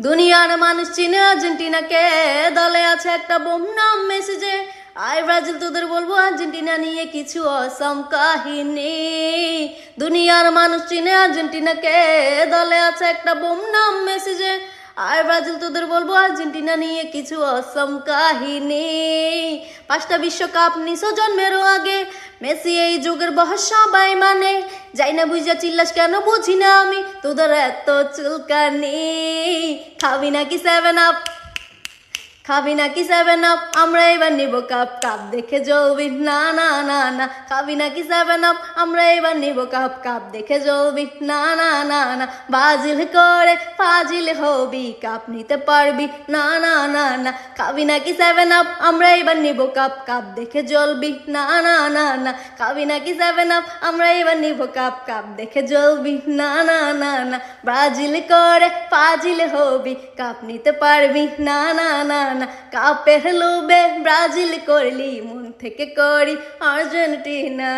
দুনিয়ার মানুষ চিনে আর্জেন্টিনাকে, দলে আছে একটা বোম নাম মেসি যে। আয় ব্রাজিল, তোদের বলবো আর্জেন্টিনা নিয়ে কিছু অসম কাহিনী। দুনিয়ার মানুষ চিনে আর্জেন্টিনাকে, দলে আছে একটা বোম নাম মেসি যে। আয় ব্রাজিল, তোদের বলবো আর্জেন্টিনা নিয়ে কিছু অসম কাহিনী। 5টা বিশ্বকাপ নিছো জন্মেরও আগে, মেসি এই যুগের বয়স সবাই মানে। যাই না বুঝা চিল্লাস কেন বুঝি না আমি, তোদের এত চুলকানি। খাবি নাকি 7 আপ, খাবি নাকি 7 আপ, আমরা এবার নিব কাপ। কাপ দেখে জ্বলবি না না না না। খাবি নাকি 7 আপ, আমরা এবার নিব কাপ। কাপ দেখে জ্বলবি না না না না। বাজিল করে ফাজিল হবি, কাপ নিতে পারবি না না না না। খাবি নাকি 7 আপ, আমরা এবার নিব কাপ। কাপ দেখে জ্বলবি না না না না। খাবি নাকি 7 আপ, আমরা এবার নিব কাপ। কাপ দেখে জ্বলবি না না না না। ব্রাজিল করে ফাজিল হবি, কাপ নিতে পারবি না না না না। কাপের লোভে ব্রাজিল করলি, মন থেকে করি আর্জেন্টিনা।